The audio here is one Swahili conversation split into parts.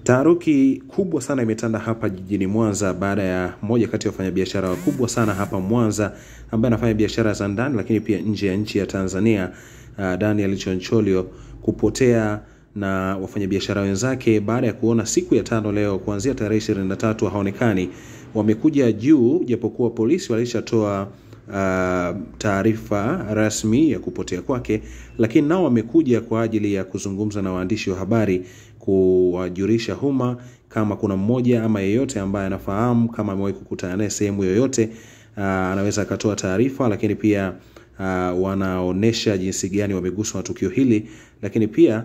Taharuki kubwa sana imetanda hapa jijini Mwanza baada ya moja kati ya wafanyabiashara wakubwa sana hapa Mwanza ambaye anafanya biashara za ndani lakini pia nje ya nchi ya Tanzania, Daniel Choncholio kupotea na wafanyabiashara wenzake baada ya kuona siku ya 5 leo kuanzia tarehe 23 haonekani. Wamekuja juu japokuwa polisi walishatoa taarifa rasmi ya kupotea kwake, lakini nao wamekuja kwa ajili ya kuzungumza na waandishi wa habari kuwajulisha umma kama kuna mmoja ama yeyote ambaye anafahamu kama amewahi kukutana naye sehemu yoyote, anaweza akatoa taarifa. Lakini pia wanaonesha jinsi gani wameguswa na tukio hili, lakini pia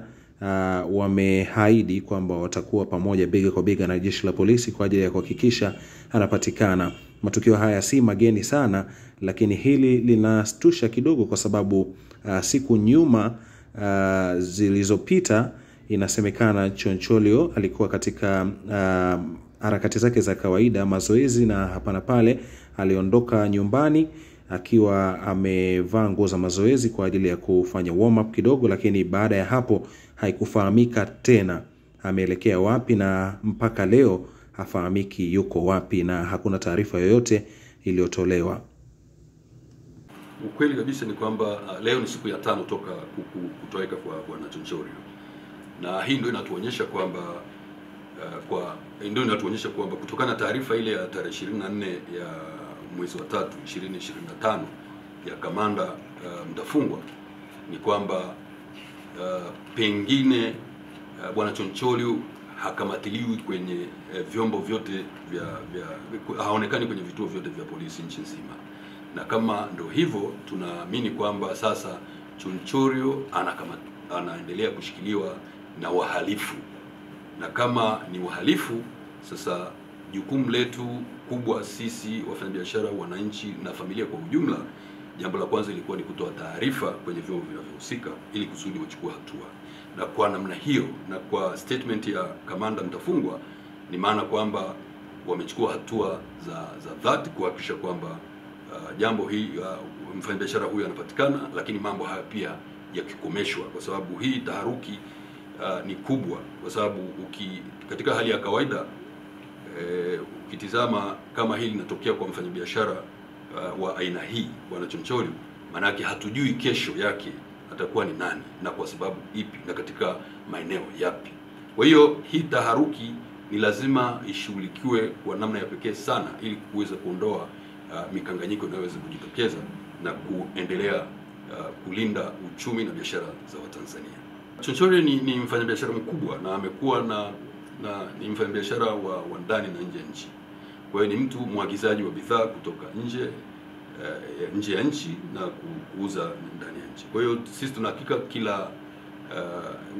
wameahidi kwamba watakuwa pamoja bega kwa bega na jeshi la polisi kwa ajili ya kuhakikisha anapatikana. Matukio haya si mageni sana, lakini hili linastusha kidogo kwa sababu siku nyuma zilizopita inasemekana Choncholio alikuwa katika harakati zake za kawaida, mazoezi na hapa na pale. Aliondoka nyumbani akiwa amevaa nguo za mazoezi kwa ajili ya kufanya warm up kidogo, lakini baada ya hapo haikufahamika tena ameelekea wapi, na mpaka leo hafahamiki yuko wapi na hakuna taarifa yoyote iliyotolewa. Ukweli kabisa ni kwamba leo ni siku ya 5 toka kutoweka kwa Bwana Choncholio, na hii ndio inatuonyesha kwamba kutokana na taarifa ile ya tarehe 24 ya mwezi wa 3 2025 ya kamanda Mtafungwa ni kwamba pengine Bwana Choncholio hakamatiliwi kwenye vyombo vyote haonekani kwenye vituo vyote vya polisi nchi nzima. Na kama ndio hivyo, tunaamini kwamba sasa Choncholio anaendelea kushikiliwa na wahalifu, na kama ni wahalifu, sasa jukumu letu kubwa sisi wafanyabiashara, wananchi na familia kwa ujumla, jambo la kwanza ilikuwa ni kutoa taarifa kwenye vyombo vinavyohusika ili kusudi wachukue hatua. Na kwa namna hiyo na kwa statement ya kamanda Mtafungwa ni maana kwamba wamechukua hatua za dhati kuhakikisha kwamba jambo hii mfanyabiashara huyu anapatikana, lakini mambo haya pia yakikomeshwa, kwa sababu hii taharuki ni kubwa. Kwa sababu katika hali ya kawaida ukitizama kama hili linatokea kwa mfanyabiashara wa aina hii Bwana Choncholio, maana yake hatujui kesho yake atakuwa ni nani na kwa sababu ipi na katika maeneo yapi. Kwa hiyo hii taharuki ni lazima ishughulikiwe kwa namna ya pekee sana ili kuweza kuondoa mikanganyiko inayoweza kujitokeza na kuendelea kulinda uchumi na biashara za Watanzania. Choncholio ni mfanyabiashara mkubwa na amekuwa ni mfanyabiashara wa ndani na nje ya nchi. Kwa hiyo ni mtu mwagizaji wa bidhaa kutoka nje ya nchi na kuuza ndani ya nchi. Kwa hiyo sisi tunahakika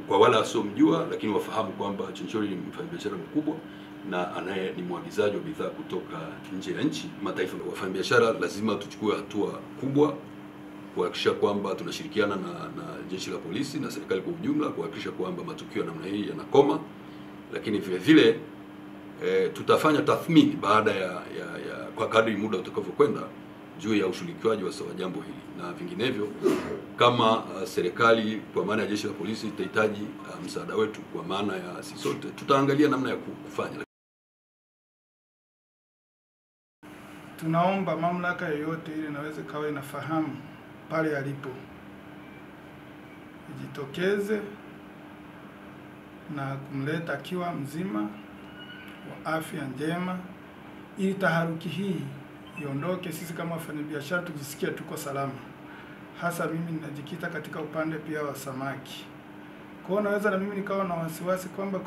kwa wala wasiomjua, lakini wafahamu kwamba Choncholio ni mfanyabiashara mkubwa na ni mwagizaji wa bidhaa kutoka nje ya nchi. Mataifa wafanyabiashara lazima tuchukue hatua kubwa kuhakikisha kwamba tunashirikiana na jeshi la polisi na serikali kwa ujumla kuhakikisha kwamba matukio ya namna hii yanakoma, lakini vile vile tutafanya tathmini baada ya kwa kadri muda utakavyokwenda juu ya ushirikiaji wa jambo hili, na vinginevyo kama serikali kwa maana ya jeshi la polisi itahitaji msaada wetu kwa maana ya sisi sote, tutaangalia namna ya kufanya. Tunaomba mamlaka yoyote ile inaweza kawa inafahamu pale alipo ijitokeze na kumleta akiwa mzima wa afya njema ili taharuki hii iondoke, sisi kama wafanyabiashara tujisikie tuko salama. Hasa mimi ninajikita katika upande pia wa samaki. Kwa hiyo naweza na mimi nikawa na wasiwasi kwamba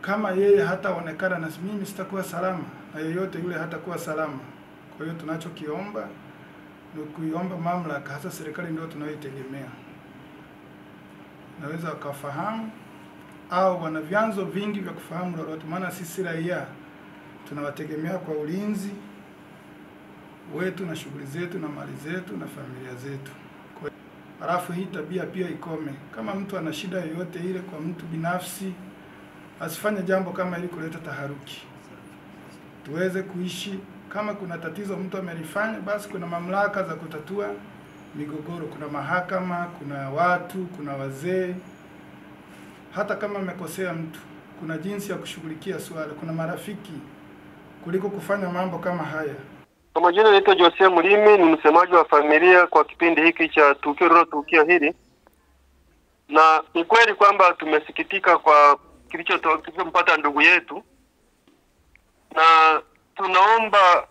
kama yeye hataonekana na mimi sitakuwa salama na yeyote yule hatakuwa salama. Kwa hiyo tunachokiomba ni kuiomba mamlaka, hasa serikali ndio tunayoitegemea, naweza wakafahamu au wana vyanzo vingi vya kufahamu lolote, maana sisi raia tunawategemea kwa ulinzi wetu na shughuli zetu na mali zetu na familia zetu. Halafu hii tabia pia ikome. Kama mtu ana shida yoyote ile kwa mtu binafsi, asifanye jambo kama hili kuleta taharuki. Tuweze kuishi. Kama kuna tatizo mtu amelifanya, basi kuna mamlaka za kutatua migogoro, kuna mahakama, kuna watu, kuna wazee. Hata kama amekosea mtu, kuna jinsi ya kushughulikia swala, kuna marafiki kuliko kufanya mambo kama haya. Kwa majina naitwa Jose Mlimi, ni msemaji wa familia kwa kipindi hiki cha tukio hili. Na ni kweli kwamba tumesikitika kwa kilichompata ndugu yetu, na tunaomba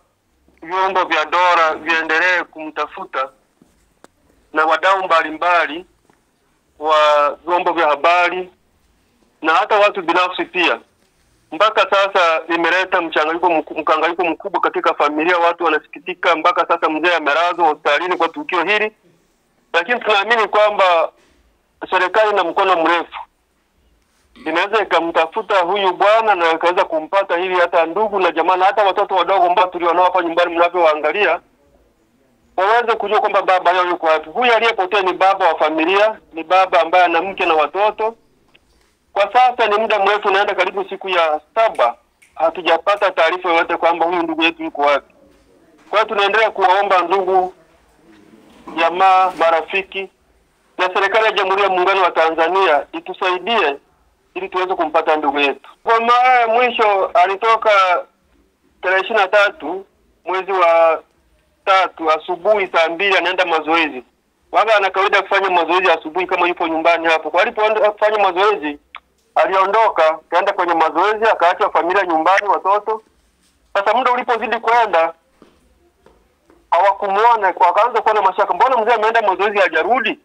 vyombo vya dola viendelee kumtafuta na wadau mbalimbali wa vyombo vya habari na hata watu binafsi pia. Mpaka sasa imeleta mkanganyiko mkubwa katika familia. Watu wanasikitika, mpaka sasa mzee amelazwa hospitalini kwa tukio hili. Lakini tunaamini kwamba serikali na mkono mrefu inaweza ikamtafuta huyu bwana na ikaweza kumpata, ili hata ndugu na jamaa na hata watoto wadogo ambao tulionao hapa nyumbani mnavyoangalia waweze kujua kwamba baba yao yuko wapi. Huyu aliyepotea ni baba wa familia, ni baba ambaye ana mke na watoto. Kwa sasa ni muda mrefu, naenda karibu siku ya 7, hatujapata taarifa yoyote kwamba huyu ndugu yetu yuko wapi. Kwa hiyo tunaendelea kuwaomba ndugu, jamaa, marafiki na serikali ya Jamhuri ya Muungano wa Tanzania itusaidie ili tuweze kumpata ndugu yetu. Kwa mara ya mwisho alitoka tarehe 23 mwezi wa 3 asubuhi saa 2 anaenda mazoezi. Waga ana kawaida kufanya mazoezi asubuhi kama yupo nyumbani hapo. Kwa alipoenda kufanya mazoezi aliondoka kaenda kwenye mazoezi, akaacha familia nyumbani, watoto. Sasa muda ulipozidi kwenda hawakumuona, wakaanza kuwa na mashaka, mbona mzee ameenda mazoezi hajarudi?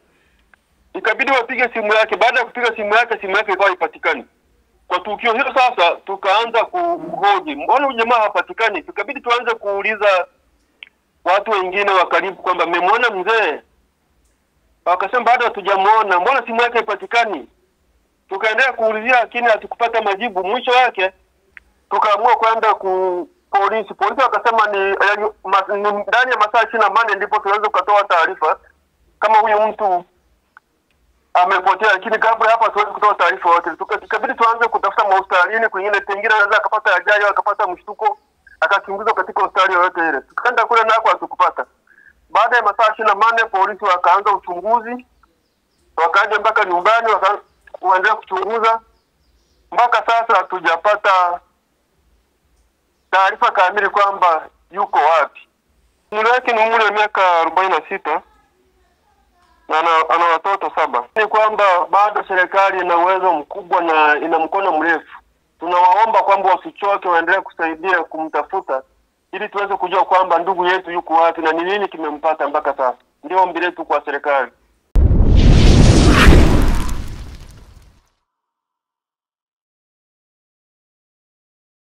Ikabidi wapige simu yake. Baada ya kupiga simu yake ikawa haipatikani. Kwa tukio hilo sasa tukaanza kuhoji, mbona huyu jamaa hapatikani? Tukabidi tuanze kuuliza watu wengine wa karibu kwamba mmemwona mzee? Wakasema bado hatujamuona. Mbona simu yake haipatikani? Tukaendelea kuulizia lakini hatukupata majibu. Mwisho wake tukaamua kwenda polisi. Polisi wakasema ni ndani ya masaa 24 ndipo tuweze kutoa taarifa kama huyu mtu amepotea, lakini kabla hapa tuweze kutoa taarifa yote. Tukabidi tuanze kutafuta hospitalini kwingine, pengine anaweza akapata ajali au akapata mshtuko akakimbizwa katika hospitali yoyote ile. Tukaenda kule nako hatukupata. Baada ya masaa 24 polisi wakaanza uchunguzi, wakaja mpaka nyumbani, wakaendelea kuchunguza. Mpaka sasa hatujapata taarifa kamili kwamba yuko wapi. Umri wake ni umri wa miaka 46 na ana watoto 7. Ni kwamba bado serikali ina uwezo mkubwa na ina mkono mrefu. Tunawaomba kwamba wasichoke, waendelee kusaidia kumtafuta ili tuweze kujua kwamba ndugu yetu yuko wapi na ni nini kimempata mpaka sasa. Ndio ombi letu kwa serikali.